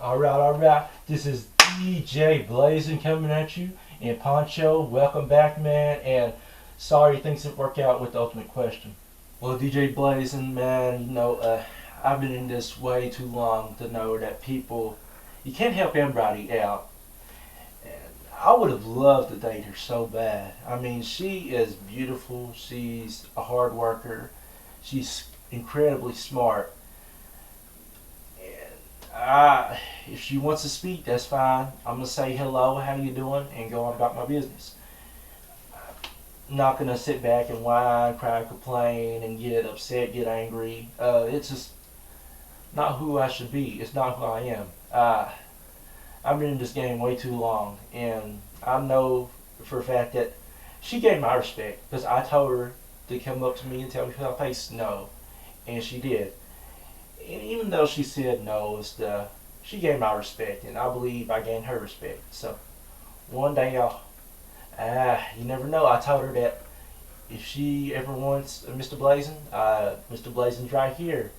Alright. This is DJ Blazin coming at you. And Poncho, welcome back, man. And sorry things didn't work out with the ultimate question. Well, DJ Blazin, man, I've been in this way too long to know that you can't help everybody out. And I would have loved to date her so bad. I mean, she is beautiful. She's a hard worker. She's incredibly smart. If she wants to speak, that's fine. I'm gonna say hello, how you doing, and go on about my business. I'm not gonna sit back and whine, cry, complain, and get upset, get angry. It's just not who I should be. It's not who I am. I've been in this game way too long, and I know for a fact that she gave my respect because I told her to come up to me and tell me her face no, and she did. And even though she said no, she gave my respect, and I believe I gained her respect. So one day, you never know. I told her that if she ever wants Mr. Blazin, Mr. Blazin's right here.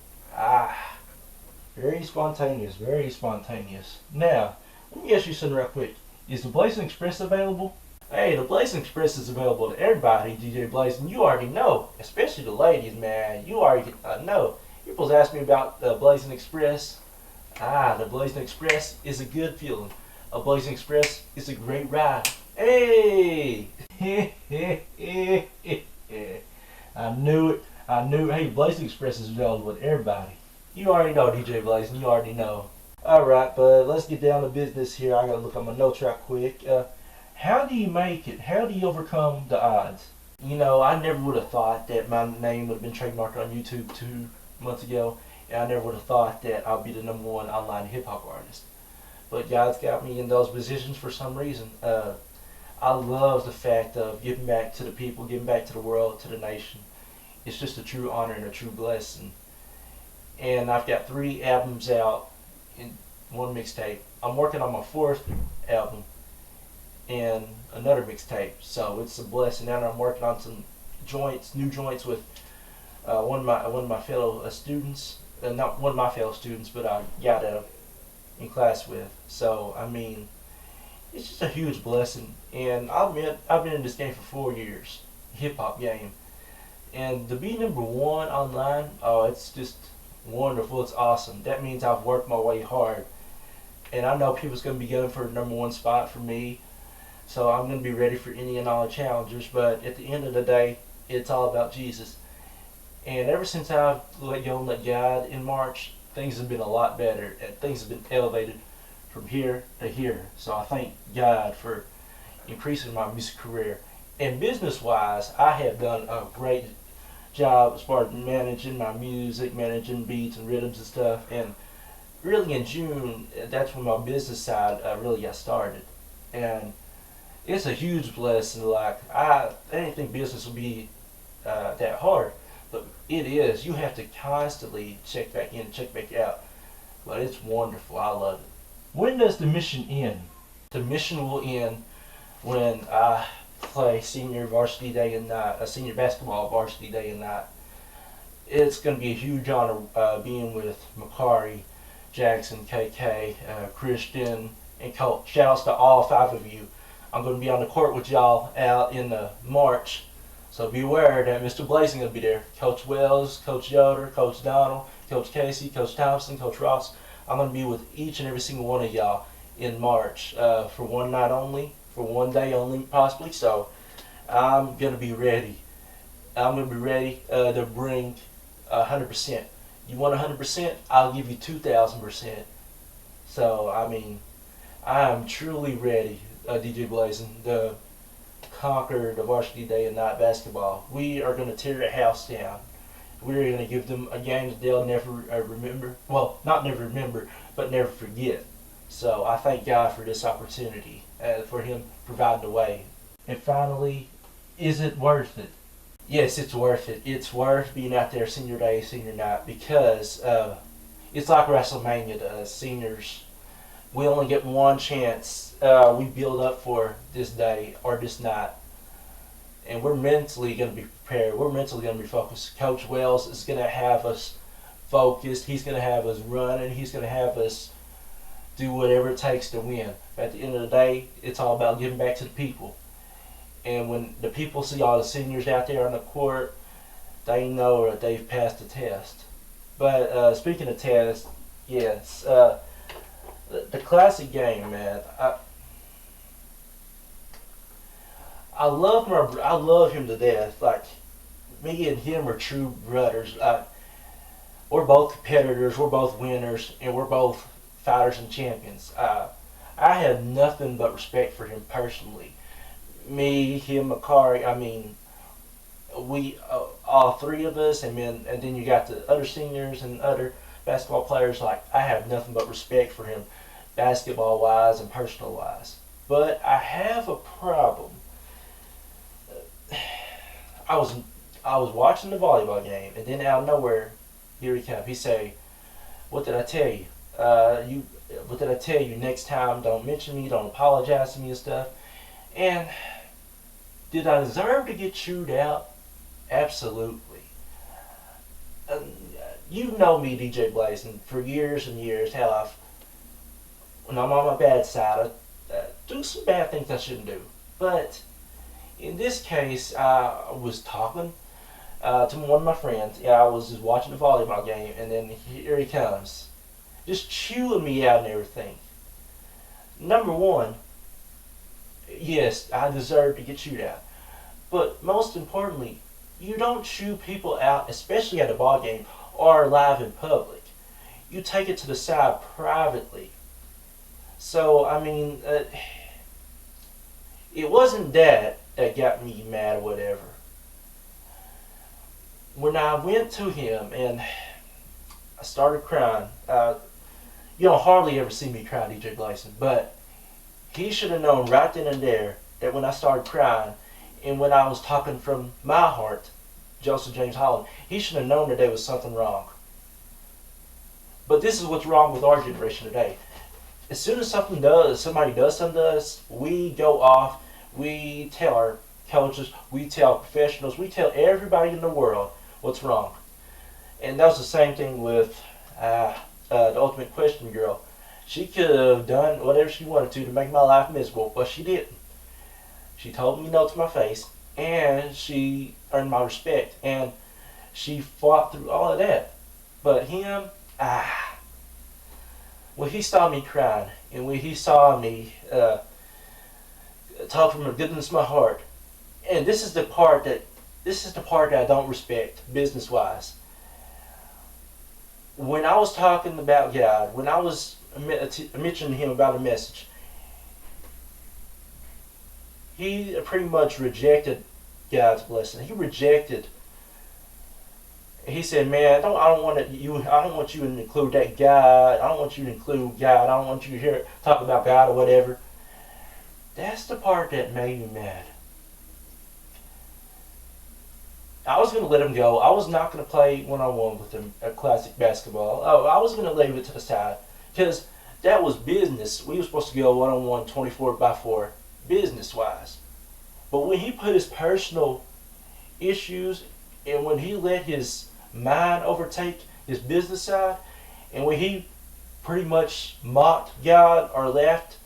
Very spontaneous, very spontaneous. Now, let me ask you something real quick. Is the Blazin Express available? Hey, the Blazin Express is available to everybody, DJ Blazin. You already know, especially the ladies, man. You already know. People's asked me about the Blazin Express. The Blazin Express is a good feeling. A Blazin Express is a great ride. Hey! I knew it. Hey, Blazin Express is available with everybody. You already know, DJ Blazin. You already know. Alright, but let's get down to business here. I gotta look at my notes right quick. How do you make it? How do you overcome the odds? I never would have thought that my name would have been trademarked on YouTube 2 months ago, and I never would have thought that I'll be the #1 online hip-hop artist. But God's got me in those positions for some reason. I love the fact of giving back to the people, giving back to the world, to the nation. It's just a true honor and a true blessing. And I've got 3 albums out in 1 mixtape. I'm working on my 4th album and another mixtape. So it's a blessing. Now I'm working on some new joints with one of my fellow students, not one of my fellow students, but I got in class with. So I mean, it's just a huge blessing. And I've been in this game for 4 years, hip hop game, and to be #1 online, it's just wonderful. It's awesome. That means I've worked my way hard, and I know people's gonna be going for a #1 spot for me. So I'm gonna be ready for any and all challengers. But at the end of the day, it's all about Jesus. And ever since I've let go and let God in March, things have been a lot better, and things have been elevated from here to here. So I thank God for increasing my music career. And business-wise, I have done a great job as far as managing my music, managing beats and rhythms and stuff. And really in June, that's when my business side really got started. And it's a huge blessing. Like, I didn't think business would be that hard. But it is. You have to constantly check back in and check back out. But it's wonderful. I love it. When does the mission end? The mission will end when I play senior varsity day and night, senior basketball varsity day and night. It's going to be a huge honor being with Makari, Jackson, KK, Christian, and Colt. Shout outs to all 5 of you. I'm going to be on the court with y'all out in March. So be aware that Mr. Blazin going to be there. Coach Wells, Coach Yoder, Coach Donald, Coach Casey, Coach Thompson, Coach Ross. I'm going to be with each and every single one of y'all in March for one night only, for one day only possibly. So I'm going to be ready. I'm going to be ready to bring 100%. You want 100%? I'll give you 2,000%. So, I mean, I am truly ready, DJ Blazin, to conquer the varsity day and night basketball. We are going to tear the house down. We're going to give them a game that they'll never remember. Well, not never remember, but never forget. So I thank God for this opportunity, for Him providing the way. And finally, is it worth it? Yes, it's worth it. It's worth being out there senior day, senior night, because it's like WrestleMania to us seniors. We only get one chance. We build up for this day or this night. And we're mentally going to be prepared. We're mentally going to be focused. Coach Wells is going to have us focused. He's going to have us running. He's going to have us do whatever it takes to win. But at the end of the day, it's all about giving back to the people. And when the people see all the seniors out there on the court, they know that they've passed the test. But speaking of tests, yes, the classic game, man. I love him to death. Like, me and him are true brothers. We're both competitors, we're both winners, and we're both fighters and champions. I have nothing but respect for him personally. Me, him, Makari. I mean, we all three of us, and then you got the other seniors and other basketball players. Like, I have nothing but respect for him, basketball wise and personal wise. But I have a problem. I was watching the volleyball game, and then out of nowhere, here he comes. He say, "What did I tell you? What did I tell you? Next time, don't mention me, don't apologize to me and stuff." And did I deserve to get chewed out? Absolutely. You know me, DJ Blazin, for years and years, how when I'm on my bad side, I do some bad things I shouldn't do. But in this case, I was talking to one of my friends. I was just watching the volleyball game, and then here he comes, just chewing me out and everything. Number one, yes, I deserve to get chewed out. But most importantly, you don't chew people out, especially at a ball game or live in public. You take it to the side privately. So, I mean, it wasn't that got me mad or whatever. When I went to him and I started crying, you don't hardly ever see me cry, DJ Blazin, but he should have known right then and there that when I started crying and when I was talking from my heart, Joseph James Holland, he should have known that there was something wrong. But this is what's wrong with our generation today. As soon as somebody does something to us, we go off, we tell our coaches, we tell professionals, we tell everybody in the world what's wrong. And that was the same thing with the Ultimate Question girl. She could have done whatever she wanted to make my life miserable, but she didn't. She told me no to my face, and she earned my respect, and she fought through all of that. But him, when he saw me crying, and when he saw me talk from the goodness of my heart, and this is the part that I don't respect business-wise. When I was talking about God, when I was mentioning him about a message, he pretty much rejected God's blessing. He rejected. He said, "Man, I don't want you to include that God. I don't want you to include God. I don't want you to talk about God or whatever." That's the part that made me mad. I was going to let him go. I was not going to play one-on-one with him at classic basketball. I was going to leave it to the side because that was business. We were supposed to go one-on-one 24-by-4 business-wise. But when he put his personal issues and when he let his mind overtake his business side, and when he pretty much mocked God or laughed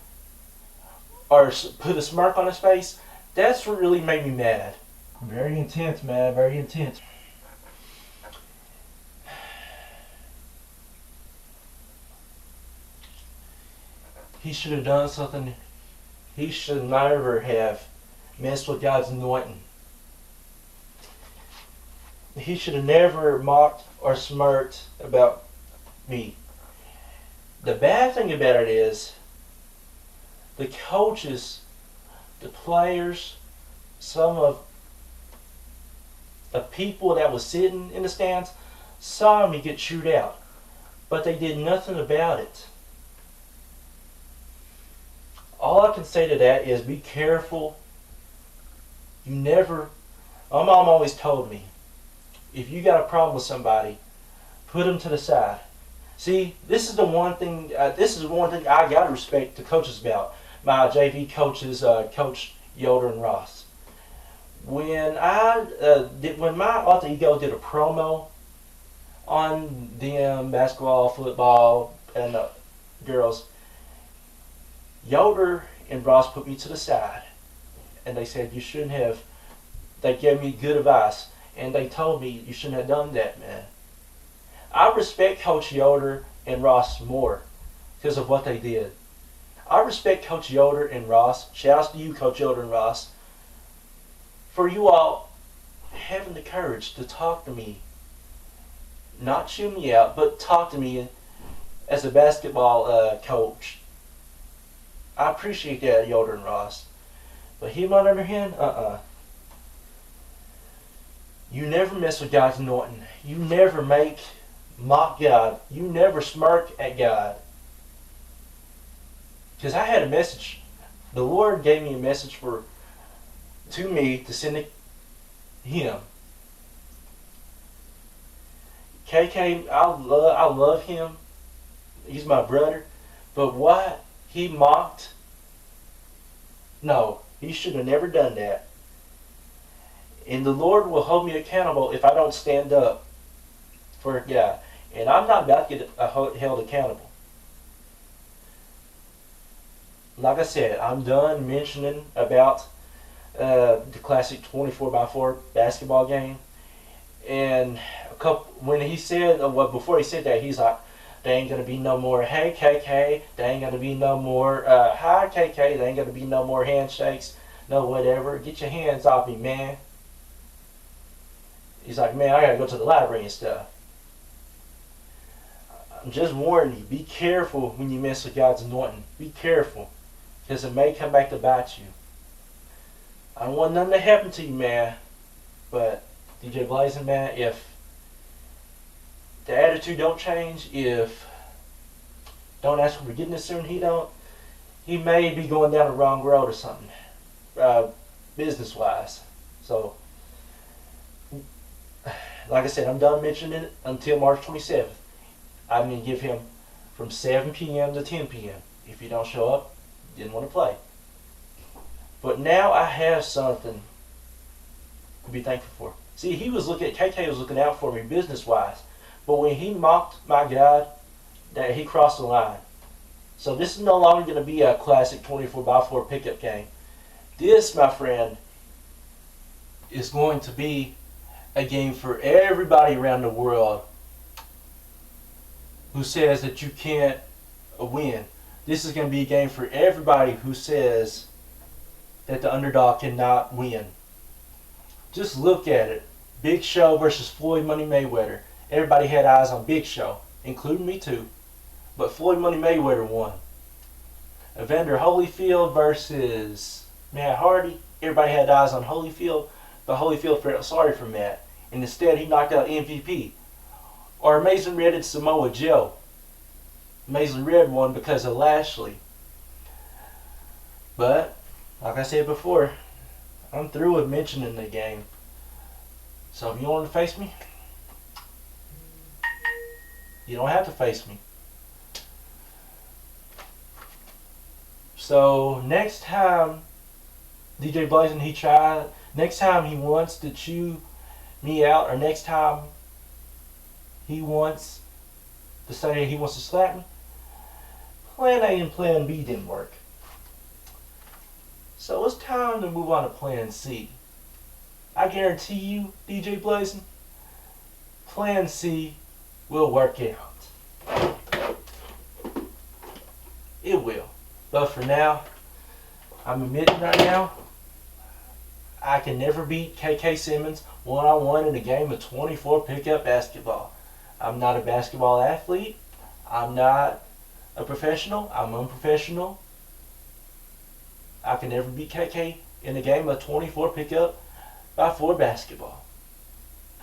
or put a smirk on his face, that's what really made me mad. Very intense, man. Very intense. He should have done something. He should never have messed with God's anointing. He should have never mocked or smirked about me. The bad thing about it is the coaches, the players, some of the people that was sitting in the stands saw me get chewed out, but they did nothing about it. All I can say to that is be careful. My mom always told me, if you got a problem with somebody, put them to the side. See, this is the one thing I got to respect the coaches about. My JV coaches, Coach Yoder and Ross. When my alter ego did a promo on them basketball, football, and girls, Yoder and Ross put me to the side, and they said you shouldn't have. They gave me good advice, and they told me you shouldn't have done that, man. I respect Coach Yoder and Ross more because of what they did. I respect Coach Yoder and Ross. Shouts to you, Coach Yoder and Ross, for you all having the courage to talk to me. Not chew me out, but talk to me as a basketball coach. I appreciate that, Yoder and Ross. But him on the other hand, You never mess with God's anointing. You never mock God. You never smirk at God. Because I had a message. The Lord gave me a message to me to send to him. KK, I love him. He's my brother. But what he mocked, no, he should have never done that. And the Lord will hold me accountable if I don't stand up for God. And I'm not about to get held accountable. Like I said, I'm done mentioning about the classic 24x4 basketball game. And when he said, before he said that, he's like, there ain't gonna be no more, hey KK, there ain't gonna be no more, hi KK, there ain't gonna be no more handshakes, no whatever. Get your hands off me, man. He's like, man, I gotta go to the library and stuff. I'm just warning you, be careful when you mess with God's anointing. Be careful, because it may come back to bite you. I don't want nothing to happen to you, man. But DJ Blazin, man, if the attitude don't change, if don't ask for forgiveness soon, he may be going down the wrong road or something, business-wise. So, like I said, I'm done mentioning it until March 27th. I'm going to give him from 7 p.m. to 10 p.m. If you don't show up, you didn't want to play. But now I have something to be thankful for. See, KK was looking out for me business-wise. But when he mocked my God, that he crossed the line. So this is no longer going to be a classic 24x4 pickup game. This, my friend, is going to be a game for everybody around the world who says that you can't win. This is going to be a game for everybody who says that the underdog cannot win. Just look at it. Big Show versus Floyd Money Mayweather. Everybody had eyes on Big Show, including me too. But Floyd Money Mayweather won. Evander Holyfield versus Matt Hardy. Everybody had eyes on Holyfield, but Holyfield felt sorry for Matt. And instead he knocked out MVP. Or Amazing Red and Samoa Joe. Amazing Red won because of Lashley. But, like I said before, I'm through with mentioning the game. So if you want to face me, you don't have to face me. So next time DJ Blazin next time he wants to chew me out, or next time he wants to say he wants to slap me, plan A and plan B didn't work. So it's time to move on to plan C. I guarantee you, DJ Blazin, plan C will work out. It will. But for now, I'm admitting right now, I can never beat KK Simmons one-on-one in a game of 24 pickup basketball. I'm not a basketball athlete. I'm not a professional. I'm unprofessional. I can never beat KK in a game of 24 pickup by 4 basketball.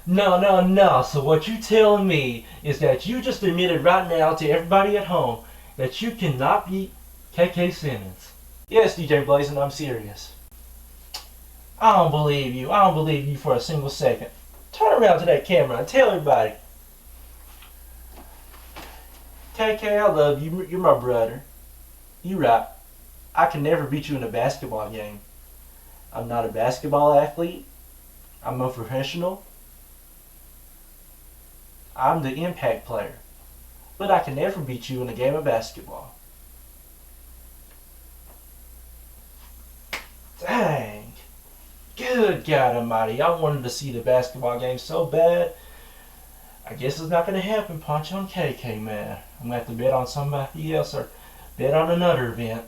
No. So what you telling me is that you just admitted right now to everybody at home that you cannot beat KK Simmons. Yes, DJ Blazin, I'm serious. I don't believe you. I don't believe you for a single second. Turn around to that camera and tell everybody. KK, I love you. You're my brother. You right. I can never beat you in a basketball game. I'm not a basketball athlete. I'm a professional. I'm the impact player. But I can never beat you in a game of basketball. Good God Almighty! I wanted to see the basketball game so bad. I guess it's not gonna happen, Poncho and KK, man. I'm gonna have to bet on somebody else or bet on another event.